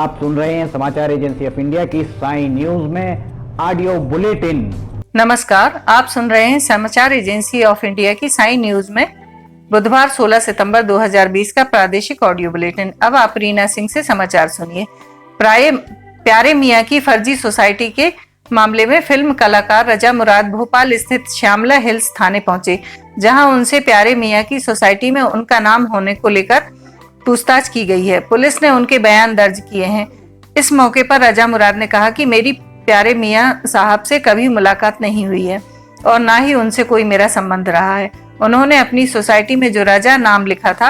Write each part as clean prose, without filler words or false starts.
आप सुन रहे हैं समाचार एजेंसी ऑफ इंडिया की साई न्यूज में ऑडियो बुलेटिन। नमस्कार, आप सुन रहे हैं समाचार एजेंसी ऑफ इंडिया की साई न्यूज में बुधवार 16 सितंबर 2020 का प्रादेशिक ऑडियो बुलेटिन। अब आप रीना सिंह से समाचार सुनिए। प्यारे मियां की फर्जी सोसाइटी के मामले में फिल्म कलाकार रजा मुराद भोपाल स्थित श्यामला हिल्स थाने पहुंचे, जहां उनसे प्यारे मियां की सोसाइटी में उनका नाम होने को लेकर पूछताछ की गई है। पुलिस ने उनके बयान दर्ज किए हैं। इस मौके पर रजा मुराद ने कहा कि मेरी प्यारे मियां साहब से कभी मुलाकात नहीं हुई है और ना ही उनसे कोई मेरा संबंध रहा है। उन्होंने अपनी सोसाइटी में जो रजा नाम लिखा था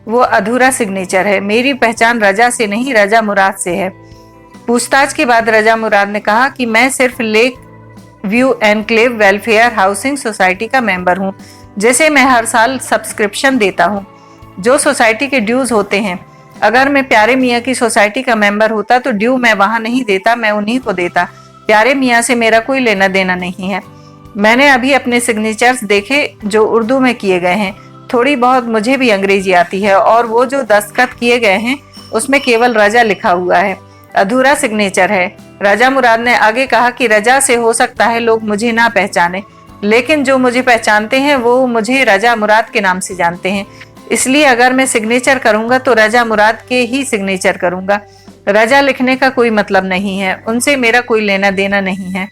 वो अधूरा सिग्नेचर है। मेरी पहचान रजा से नहीं, रजा मुराद से है। पूछताछ के बाद रजा मुराद ने कहा कि मैं सिर्फ lake view enclave welfare housing society का मेंबर हूँ, जिसे मैं हर साल सब्सक्रिप्शन देता हूँ। जो सोसाइटी के ड्यूज होते हैं, अगर मैं प्यारे मियां की सोसाइटी का मेंबर होता तो ड्यू मैं वहां नहीं देता, मैं उन्हीं को देता। प्यारे मियां से मेरा कोई लेना देना नहीं है। मैंने अभी अपने सिग्नेचर्स देखे जो उर्दू में किए गए हैं। थोड़ी बहुत मुझे भी अंग्रेजी आती है और वो जो दस्तखत किए गए हैं उसमें केवल रजा लिखा हुआ है, अधूरा सिग्नेचर है। रजा मुराद ने आगे कहा कि रजा से हो सकता है लोग मुझे ना पहचाने, लेकिन जो मुझे पहचानते हैं वो मुझे रजा मुराद के नाम से जानते हैं। इसलिए अगर मैं सिग्नेचर करूंगा तो रजा मुराद के ही सिग्नेचर करूंगा। रजा लिखने का कोई मतलब नहीं है, उनसे मेरा कोई लेना देना नहीं है।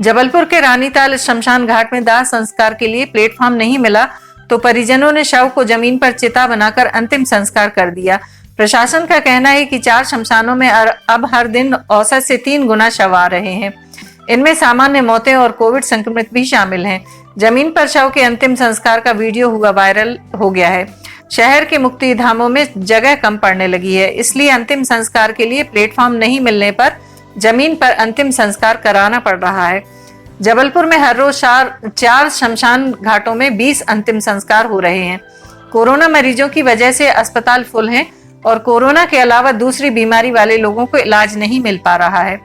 जबलपुर के रानीताल शमशान घाट में दाह संस्कार के लिए प्लेटफॉर्म नहीं मिला तो परिजनों ने शव को जमीन पर चिता बनाकर अंतिम संस्कार कर दिया। प्रशासन का कहना है कि 4 शमशानों में अब हर दिन औसत से 3 गुना शव आ रहे हैं। इनमें सामान्य मौतें और कोविड संक्रमित भी शामिल हैं। जमीन पर शव के अंतिम संस्कार का वीडियो हुआ वायरल हो गया है। शहर के मुक्ति धामों में जगह कम पड़ने लगी है, इसलिए अंतिम संस्कार के लिए प्लेटफॉर्म नहीं मिलने पर जमीन पर अंतिम संस्कार कराना पड़ रहा है। जबलपुर में हर रोज 4 शमशान घाटों में 20 अंतिम संस्कार हो रहे हैं। कोरोना मरीजों की वजह से अस्पताल फुल हैं और कोरोना के अलावा दूसरी बीमारी वाले लोगों को इलाज नहीं मिल पा रहा है।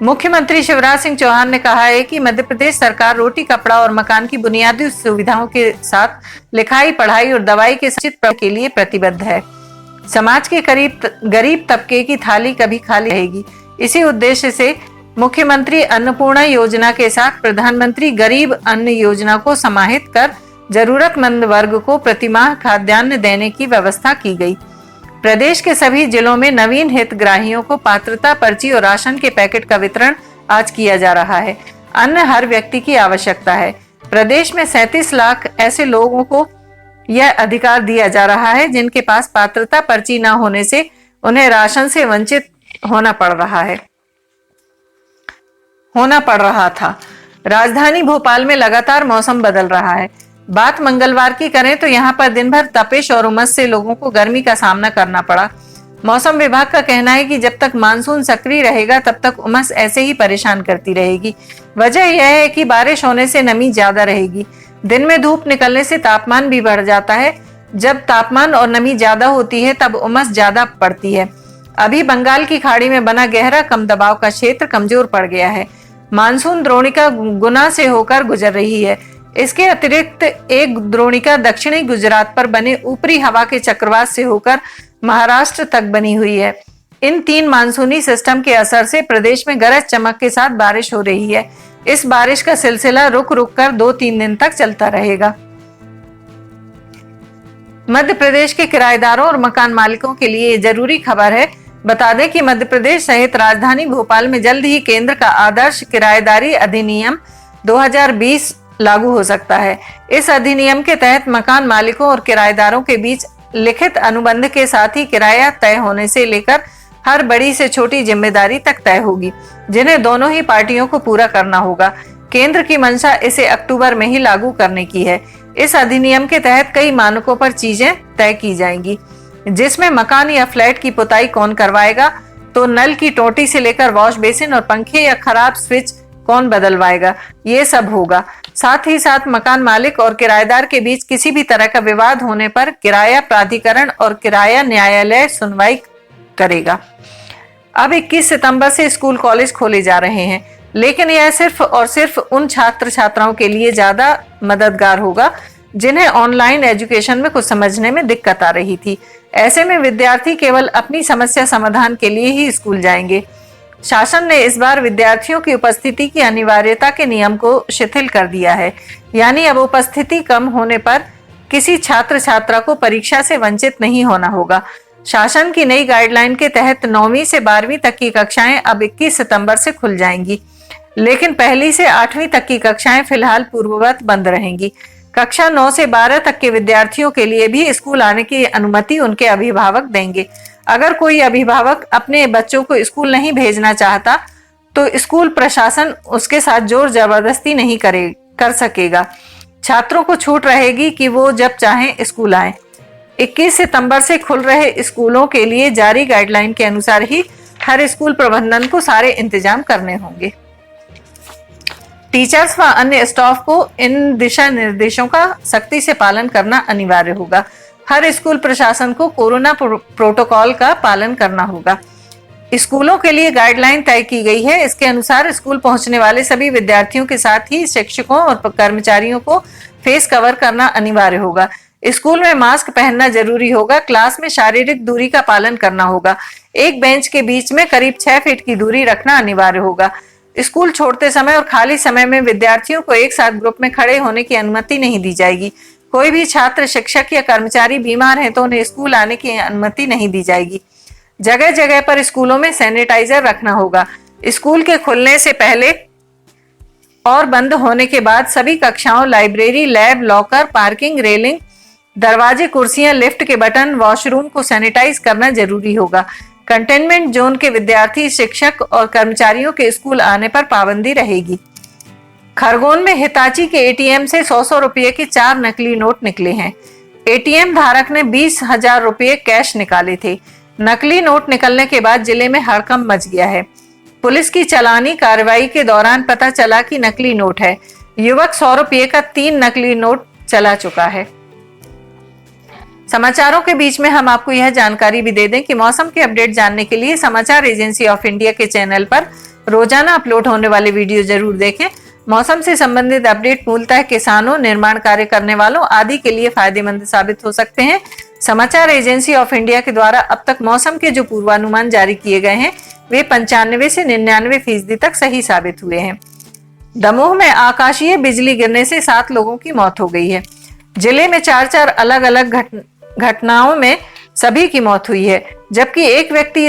मुख्यमंत्री शिवराज सिंह चौहान ने कहा है कि मध्य प्रदेश सरकार रोटी, कपड़ा और मकान की बुनियादी सुविधाओं के साथ लिखाई, पढ़ाई और दवाई के उचित के लिए प्रतिबद्ध है। समाज के गरीब तबके की थाली कभी खाली रहेगी। इसी उद्देश्य से मुख्यमंत्री अन्नपूर्णा योजना के साथ प्रधानमंत्री गरीब अन्न योजना को समाहित कर जरूरतमंद वर्ग को प्रतिमाह खाद्यान्न देने की व्यवस्था की गई। प्रदेश के सभी जिलों में नवीन हितग्राहियों को पात्रता पर्ची और राशन के पैकेट का वितरण आज किया जा रहा है। अन्न हर व्यक्ति की आवश्यकता है। प्रदेश में 37 लाख ऐसे लोगों को यह अधिकार दिया जा रहा है जिनके पास पात्रता पर्ची न होने से उन्हें राशन से वंचित होना पड़ रहा था। राजधानी भोपाल में लगातार मौसम बदल रहा है। बात मंगलवार की करें तो यहाँ पर दिन भर तपिश और उमस से लोगों को गर्मी का सामना करना पड़ा। मौसम विभाग का कहना है कि जब तक मानसून सक्रिय रहेगा तब तक उमस ऐसे ही परेशान करती रहेगी। वजह यह है कि बारिश होने से नमी ज्यादा रहेगी। दिन में धूप निकलने से तापमान भी बढ़ जाता है। जब तापमान और नमी ज्यादा होती है तब उमस ज्यादा पड़ती है। अभी बंगाल की खाड़ी में बना गहरा कम दबाव का क्षेत्र कमजोर पड़ गया है। मानसून द्रोणिका गुना से होकर गुजर रही है। इसके अतिरिक्त एक द्रोणिका दक्षिणी गुजरात पर बने ऊपरी हवा के चक्रवात से होकर महाराष्ट्र तक बनी हुई है। इन 3 मानसूनी सिस्टम के असर से प्रदेश में गरज चमक के साथ बारिश हो रही है। इस बारिश का सिलसिला रुक रुक कर 2-3 दिन तक चलता रहेगा। मध्य प्रदेश के किराएदारों और मकान मालिकों के लिए ये जरूरी खबर है। बता दें कि मध्य प्रदेश सहित राजधानी भोपाल में जल्द ही केंद्र का आदर्श किराएदारी अधिनियम 2020 लागू हो सकता है। इस अधिनियम के तहत मकान मालिकों और किराएदारों के बीच लिखित अनुबंध के साथ ही किराया तय होने से लेकर हर बड़ी से छोटी जिम्मेदारी तक तय होगी, जिन्हें दोनों ही पार्टियों को पूरा करना होगा। केंद्र की मंशा इसे अक्टूबर में ही लागू करने की है। इस अधिनियम के तहत कई मानकों पर चीजें तय की जाएंगी, जिसमें मकान या फ्लैट की पुताई कौन करवाएगा, तो नल की टोटी से लेकर वॉश बेसिन और पंखे या खराब स्विच कौन बदलवाएगा, ये सब होगा। साथ ही साथ मकान मालिक और किराएदार के बीच किसी भी तरह का विवाद होने पर किराया प्राधिकरण और किराया न्यायालय सुनवाई करेगा। अब 21 सितंबर से स्कूल कॉलेज खोले जा रहे हैं, लेकिन यह सिर्फ और सिर्फ उन छात्र छात्राओं के लिए ज्यादा मददगार होगा जिन्हें ऑनलाइन एजुकेशन में कुछ समझने में दिक्कत आ रही थी। ऐसे में विद्यार्थी केवल अपनी समस्या समाधान के लिए ही स्कूल जाएंगे। शासन ने इस बार विद्यार्थियों की उपस्थिति की अनिवार्यता के नियम को शिथिल कर दिया है, यानी अब उपस्थिति कम होने पर किसी छात्र छात्रा को परीक्षा से वंचित नहीं होना होगा। शासन की नई गाइडलाइन के तहत 9वीं से 12वीं तक की कक्षाएं अब 21 सितंबर से खुल जाएंगी, लेकिन पहली से 8वीं तक की कक्षाएं फिलहाल पूर्ववत बंद रहेंगी। कक्षा 9 से 12 तक के विद्यार्थियों के लिए भी स्कूल आने की अनुमति उनके अभिभावक देंगे। अगर कोई अभिभावक अपने बच्चों को स्कूल नहीं भेजना चाहता तो स्कूल प्रशासन उसके साथ जोर जबरदस्ती नहीं कर सकेगा। छात्रों को छूट रहेगी कि वो जब चाहें स्कूल आएं। 21 सितंबर से खुल रहे स्कूलों के लिए जारी गाइडलाइन के अनुसार ही हर स्कूल प्रबंधन को सारे इंतजाम करने होंगे। टीचर्स व अन्य स्टाफ को इन दिशा निर्देशों का सख्ती से पालन करना अनिवार्य होगा। हर स्कूल प्रशासन को कोरोना प्रोटोकॉल का पालन करना होगा। स्कूलों के लिए गाइडलाइन तय की गई है। इसके अनुसार स्कूल पहुंचने वाले सभी विद्यार्थियों के साथ ही शिक्षकों और कर्मचारियों को फेस कवर करना अनिवार्य होगा। स्कूल में मास्क पहनना जरूरी होगा। क्लास में शारीरिक दूरी का पालन करना होगा। एक बेंच के बीच में करीब 6 फीट की दूरी रखना अनिवार्य होगा। स्कूल छोड़ते समय और खाली समय में विद्यार्थियों को एक साथ ग्रुप में खड़े होने की अनुमति नहीं दी जाएगी। कोई भी छात्र, शिक्षक या कर्मचारी बीमार है तो उन्हें स्कूल आने की अनुमति नहीं दी जाएगी। जगह जगह पर स्कूलों में सैनिटाइजर रखना होगा। स्कूल के खुलने से पहले और बंद होने के बाद सभी कक्षाओं, library, lab, locker, parking, railing, दरवाजे, कुर्सियां, लिफ्ट के बटन, वॉशरूम को सैनिटाइज करना जरूरी होगा। कंटेनमेंट जोन के विद्यार्थी, शिक्षक और कर्मचारियों के स्कूल आने पर पाबंदी रहेगी। खरगोन में हिताची के एटीएम से 100 रुपये के 4 नकली नोट निकले हैं। एटीएम धारक ने 20,000 रुपये कैश निकाले थे। नकली नोट निकलने के बाद जिले में हड़कंप मच गया है। पुलिस की चालानी कार्रवाई के दौरान पता चला कि नकली नोट है। युवक 100 रुपये का 3 नकली नोट चला चुका है। समाचारों के बीच में हम आपको यह जानकारी भी दे दें कि मौसम के अपडेट जानने के लिए समाचार एजेंसी ऑफ इंडिया के चैनल पर रोजाना अपलोड होने वाले वीडियो जरूर देखें। मौसम से संबंधित अपडेट मूलतः किसानों, निर्माण कार्य करने वालों आदि के लिए फायदेमंद साबित हो सकते हैं। समाचार एजेंसी ऑफ इंडिया के द्वारा अब तक मौसम के जो पूर्वानुमान जारी किए गए हैं वे 95 से 99% तक सही साबित हुए हैं। दमोह में आकाशीय बिजली गिरने से 7 लोगों की मौत हो गई है। जिले में 4 अलग अलग घटनाओं में सभी की मौत हुई है, जबकि एक व्यक्ति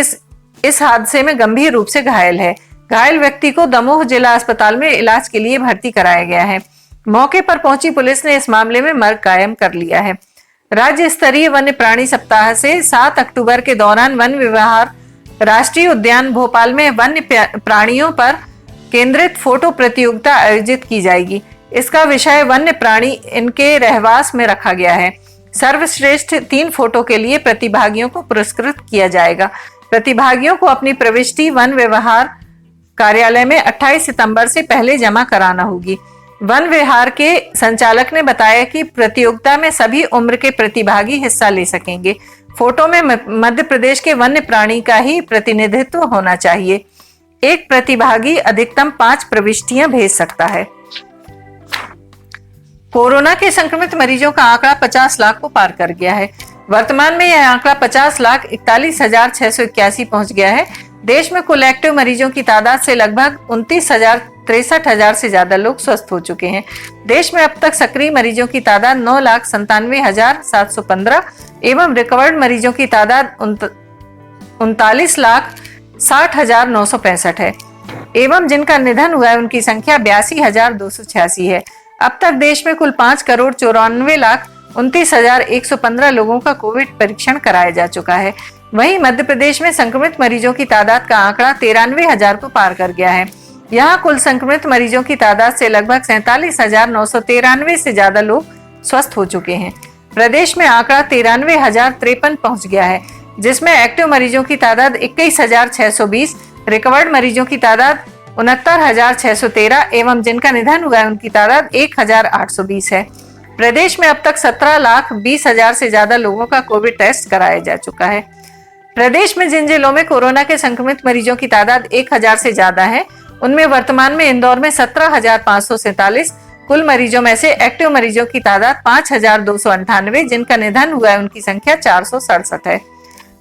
इस हादसे में गंभीर रूप से घायल है। घायल व्यक्ति को दमोह जिला अस्पताल में इलाज के लिए भर्ती कराया गया है। मौके पर पहुंची पुलिस ने इस मामले में मर्ग कायम कर लिया है। राज्य स्तरीय वन्य प्राणी सप्ताह से 7 अक्टूबर के दौरान वन विहार राष्ट्रीय उद्यान भोपाल में वन्य प्राणियों पर केंद्रित फोटो प्रतियोगिता आयोजित की जाएगी। इसका विषय वन्य प्राणी इनके रहवास में रखा गया है। सर्वश्रेष्ठ 3 फोटो के लिए प्रतिभागियों को पुरस्कृत किया जाएगा। प्रतिभागियों को अपनी प्रविष्टि वन विहार कार्यालय में 28 सितंबर से पहले जमा कराना होगी। वन विहार के संचालक ने बताया कि प्रतियोगिता में सभी उम्र के प्रतिभागी हिस्सा ले सकेंगे। फोटो में मध्य प्रदेश के वन्य प्राणी का ही प्रतिनिधित्व होना चाहिए। एक प्रतिभागी अधिकतम 5 प्रविष्टियां भेज सकता है। कोरोना के संक्रमित मरीजों का आंकड़ा 50 लाख को पार कर गया है। वर्तमान में यह आंकड़ा 50,41,681 पहुंच गया है। देश में कुल एक्टिव मरीजों की तादाद से लगभग 29,63,000 से ज्यादा लोग स्वस्थ हो चुके हैं। देश में अब तक सक्रिय मरीजों की तादाद 9,97,715 एवं रिकवर्ड मरीजों की तादाद 39,60,965 है एवं जिनका निधन हुआ है उनकी संख्या 82,286 है। अब तक देश में कुल 5,94,29,115 लोगों का कोविड परीक्षण कराया जा चुका है। वहीं मध्य प्रदेश में संक्रमित मरीजों की तादाद का आंकड़ा 93,000 को पार कर गया है। यहाँ कुल संक्रमित मरीजों की तादाद से लगभग 47,993 से ज्यादा लोग स्वस्थ हो चुके हैं। प्रदेश में आंकड़ा 93,053 पहुंच गया है, जिसमें एक्टिव मरीजों की तादाद 21,620, रिकवर्ड मरीजों की तादाद 69,613 एवं जिनका निधन हुआ है उनकी तादाद 1,820 है। प्रदेश में अब तक 17,20,000 से ज्यादा लोगों का कोविड टेस्ट कराया जा चुका है। प्रदेश में जिन जिलों में कोरोना के संक्रमित मरीजों की तादाद 1,000 से ज्यादा है, उनमें वर्तमान में इंदौर में 17,547, कुल मरीजों में से एक्टिव मरीजों की तादाद 5,298, जिनका निधन हुआ है उनकी संख्या 467 है।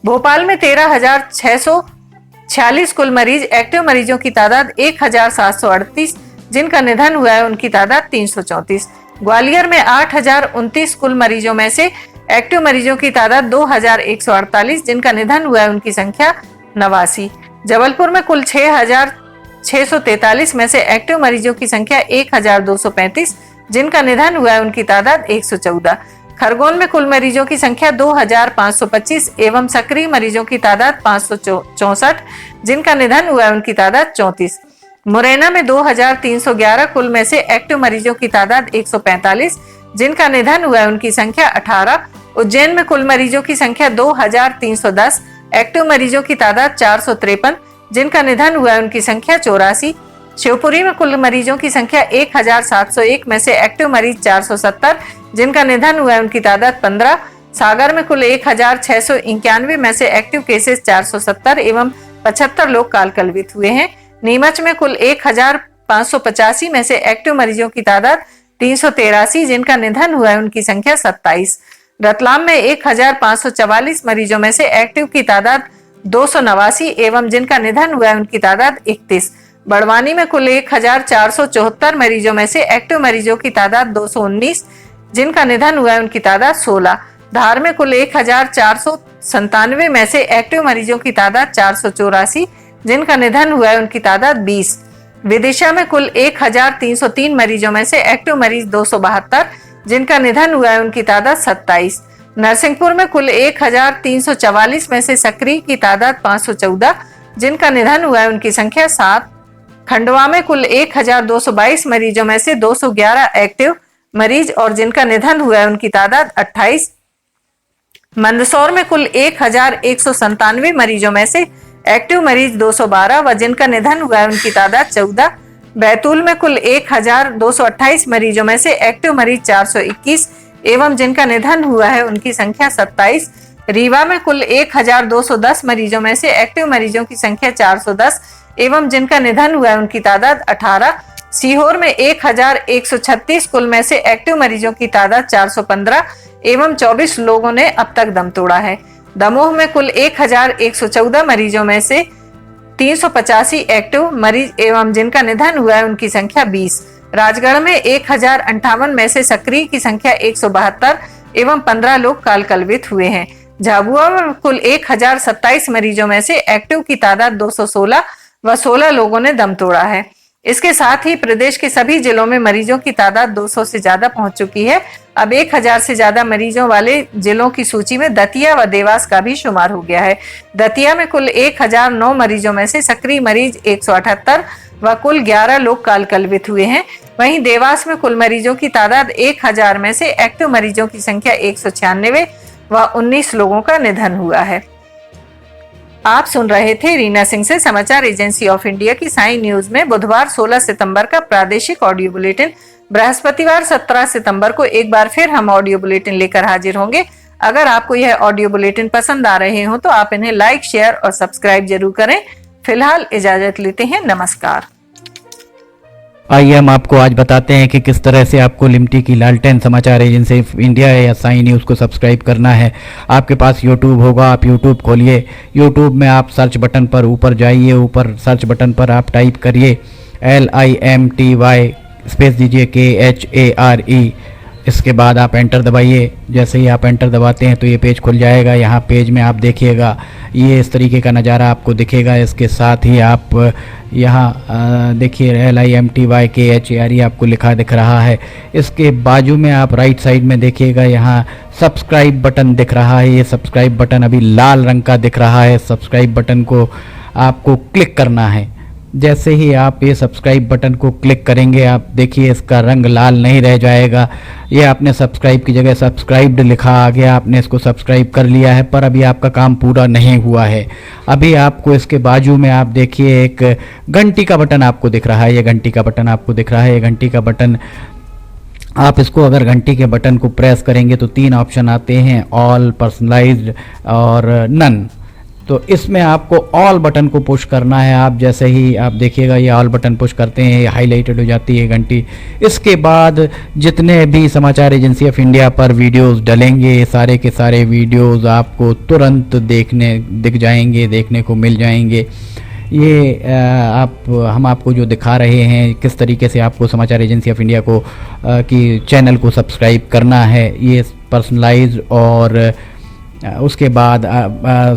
भोपाल में 13,646 कुल मरीज, एक्टिव मरीजों की तादाद 1,738, जिनका निधन हुआ है उनकी तादाद 334। ग्वालियर में 8,029 कुल मरीजों में से एक्टिव मरीजों की तादाद 2,148, जिनका निधन हुआ है उनकी संख्या 89। जबलपुर में कुल 6,643 में से एक्टिव मरीजों की संख्या 1,235, जिनका निधन हुआ है उनकी तादाद 114। खरगोन में कुल मरीजों की संख्या 2,525 एवं सक्रिय मरीजों की तादाद 564, जिनका निधन हुआ है उनकी तादाद 34। मुरैना में 2,311 कुल में से एक्टिव मरीजों की तादाद 145, जिनका निधन हुआ है उनकी संख्या 18। उज्जैन में कुल मरीजों की संख्या 2,310, एक्टिव मरीजों की तादाद 453, जिनका निधन हुआ है उनकी संख्या 84। शिवपुरी में कुल मरीजों की संख्या 1,701 में से एक्टिव मरीज 470, जिनका निधन हुआ है उनकी तादाद 15। सागर में कुल 1,691 में से एक्टिव केसेस 470 एवं 75 लोग काल कलवित हुए हैं। नीमच में कुल 1,585 में से एक्टिव मरीजों की तादाद 383, जिनका निधन हुआ है उनकी संख्या 27। रतलाम में 1,544 मरीजों में से एक्टिव की तादाद 289 एवं जिनका निधन हुआ है उनकी तादाद 31। बड़वानी में कुल 1,474 मरीजों में से एक्टिव मरीजों की तादाद 219, जिनका निधन हुआ है उनकी तादाद 16। धार में कुल 1,497 में से एक्टिव मरीजों की तादाद 484, जिनका निधन हुआ है उनकी तादाद 20। विदिशा में कुल 1,303 मरीजों में से एक्टिव मरीज 272, जिनका निधन हुआ है उनकी तादाद 27। नरसिंहपुर में कुल 1,344 में से सक्रिय की तादाद 514, जिनका निधन हुआ है उनकी संख्या 7। खंडवा में कुल 1,222 मरीजों में से 211 एक्टिव मरीज और जिनका निधन हुआ है उनकी तादाद 28। मंदसौर में कुल 1,197 मरीजों में से एक्टिव मरीज 212 व जिनका निधन हुआ है उनकी तादाद 14। बैतूल में कुल 1,228 मरीजों में से एक्टिव मरीज 421 एवं जिनका निधन हुआ है उनकी संख्या 27। रीवा में कुल 1,210 मरीजों में से एक्टिव मरीजों की संख्या 410 एवं जिनका निधन हुआ है उनकी तादाद 18। सीहोर में 1,136 कुल में से एक्टिव मरीजों की तादाद 415 एवं 24 लोगों ने अब तक दम तोड़ा है। दमोह में कुल 1,114 मरीजों में से 385 एक्टिव मरीज एवं जिनका निधन हुआ है उनकी संख्या 20। राजगढ़ में 1,058 में से सक्रिय की संख्या 172 एवं 15 लोग काल कलवित हुए हैं। झाबुआ में कुल 1,027 मरीजों में से एक्टिव की तादाद 216 व 16 लोगों ने दम तोड़ा है। इसके साथ ही प्रदेश के सभी जिलों में मरीजों की तादाद 200 से ज्यादा पहुंच चुकी है। अब 1,000 से ज्यादा मरीजों वाले जिलों की सूची में दतिया व देवास का भी शुमार हो गया है। दतिया में कुल 1,009 मरीजों में से सक्रिय मरीज 178 व कुल 11 लोग काल कलवित हुए हैं। वहीं देवास में कुल मरीजों की तादाद 1,000 में से एक्टिव मरीजों की संख्या 196 व 19 लोगों का निधन हुआ है। आप सुन रहे थे रीना सिंह से समाचार एजेंसी ऑफ इंडिया की साई न्यूज में बुधवार 16 सितंबर का प्रादेशिक ऑडियो बुलेटिन। बृहस्पतिवार 17 सितंबर को एक बार फिर हम ऑडियो बुलेटिन लेकर हाजिर होंगे। अगर आपको यह ऑडियो बुलेटिन पसंद आ रहे हो तो आप इन्हें लाइक, शेयर और सब्सक्राइब जरूर करें। फिलहाल इजाजत लेते हैं, नमस्कार। आइए हम आपको आज बताते हैं कि किस तरह से आपको लिमटी की लालटेन समाचार एजेंसी इंडिया या साई न्यूज़ को सब्सक्राइब करना है। आपके पास यूट्यूब होगा, आप यूट्यूब खोलिए। यूट्यूब में आप सर्च बटन पर ऊपर जाइए, ऊपर सर्च बटन पर आप टाइप करिए LIMTY स्पेस दीजिए KHARE। इसके बाद आप एंटर दबाइए। जैसे ही आप एंटर दबाते हैं तो ये पेज खुल जाएगा। यहाँ पेज में आप देखिएगा ये इस तरीके का नज़ारा आपको दिखेगा। इसके साथ ही आप यहाँ देखिए LIMTY KHARE आपको लिखा दिख रहा है। इसके बाजू में आप राइट साइड में देखिएगा यहाँ सब्सक्राइब बटन दिख रहा है। ये सब्सक्राइब बटन अभी लाल रंग का दिख रहा है। सब्सक्राइब बटन को आपको क्लिक करना है। जैसे ही आप ये सब्सक्राइब बटन को क्लिक करेंगे आप देखिए इसका रंग लाल नहीं रह जाएगा। ये आपने सब्सक्राइब की जगह सब्सक्राइब्ड लिखा आ गया, आपने इसको सब्सक्राइब कर लिया है, पर अभी आपका काम पूरा नहीं हुआ है। अभी आपको इसके बाजू में आप देखिए एक घंटी का बटन आपको दिख रहा है। ये घंटी का बटन आपको दिख रहा है। ये घंटी का बटन आप इसको अगर घंटी के बटन को प्रेस करेंगे तो 3 ऑप्शन आते हैं, ऑल, पर्सनलाइज्ड और नन। तो इसमें आपको ऑल बटन को पुश करना है। आप जैसे ही आप देखिएगा ये ऑल बटन पुश करते हैं, ये हाईलाइटेड हो जाती है घंटी। इसके बाद जितने भी समाचार एजेंसी ऑफ इंडिया पर वीडियोस डलेंगे, सारे के सारे वीडियोस आपको तुरंत दिख जाएंगे, देखने को मिल जाएंगे। ये हम आपको जो दिखा रहे हैं किस तरीके से आपको समाचार एजेंसी ऑफ इंडिया को की चैनल को सब्सक्राइब करना है, ये पर्सनलाइज। और उसके बाद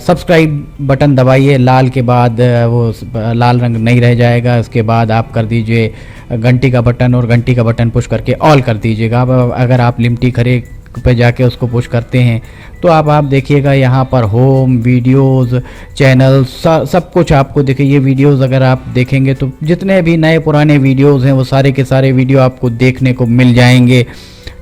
सब्सक्राइब बटन दबाइए, लाल के बाद वो लाल रंग नहीं रह जाएगा। उसके बाद आप कर दीजिए घंटी का बटन, और घंटी का बटन पुश करके ऑल कर दीजिएगा। अब अगर आप लिमटी खरे पे जाके उसको पुश करते हैं तो आप देखिएगा यहाँ पर होम, वीडियोस, चैनल, सब कुछ आपको दिखे। ये वीडियोस अगर आप देखेंगे तो जितने भी नए पुराने वीडियोस हैं वो सारे के सारे वीडियो आपको देखने को मिल जाएंगे।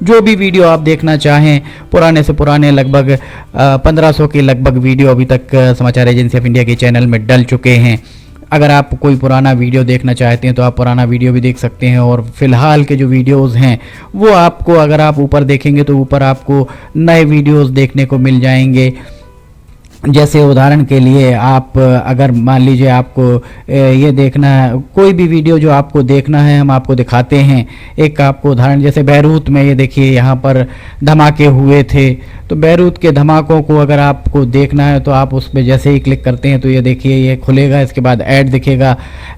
जो भी वीडियो आप देखना चाहें, पुराने से पुराने लगभग 1500 के लगभग वीडियो अभी तक समाचार एजेंसी ऑफ इंडिया के चैनल में डल चुके हैं। अगर आप कोई पुराना वीडियो देखना चाहते हैं तो आप पुराना वीडियो भी देख सकते हैं। और फिलहाल के जो वीडियोस हैं वो आपको, अगर आप ऊपर देखेंगे तो ऊपर आपको नए वीडियोस देखने को मिल जाएंगे। जैसे उदाहरण के लिए आप अगर मान लीजिए आपको ये देखना है, कोई भी वीडियो जो आपको देखना है हम आपको दिखाते हैं। एक आपको उदाहरण, जैसे बैरूत में ये देखिए यहाँ पर धमाके हुए थे, तो बैरूत के धमाकों को अगर आपको देखना है तो आप उस पर जैसे ही क्लिक करते हैं तो ये देखिए ये खुलेगा। इसके बाद ऐड दिखेगा।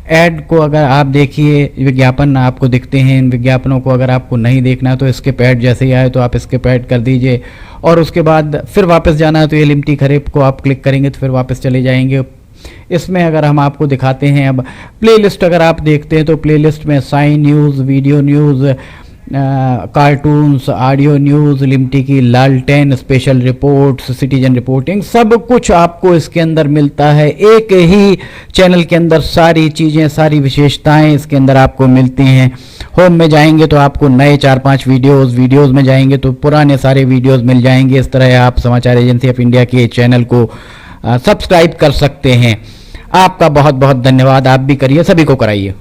ऐड को अगर आप देखिए, विज्ञापन आपको दिखते हैं, इन विज्ञापनों को अगर आपको नहीं देखना है तो स्किप ऐड जैसे ही आए तो आप स्किप ऐड कर दीजिए। और उसके बाद फिर वापस जाना है तो ये लिमटी खरे को आप क्लिक करेंगे तो फिर वापस चले जाएंगे। इसमें अगर हम आपको दिखाते हैं, अब प्लेलिस्ट अगर आप देखते हैं तो प्लेलिस्ट में sign news, video news, cartoons, audio news, Limti की लालटेन, स्पेशल रिपोर्ट्स, सिटीजन रिपोर्टिंग, सब कुछ आपको इसके अंदर मिलता है। एक ही चैनल के अंदर सारी चीज़ें, सारी विशेषताएं इसके अंदर आपको मिलती हैं। होम में जाएंगे तो आपको नए 4-5 वीडियोज़ में जाएंगे तो पुराने सारे वीडियोज़ मिल जाएंगे। इस तरह आप समाचार एजेंसी ऑफ इंडिया के चैनल को सब्सक्राइब कर सकते हैं। आपका बहुत बहुत धन्यवाद। आप भी करिए, सभी को कराइए।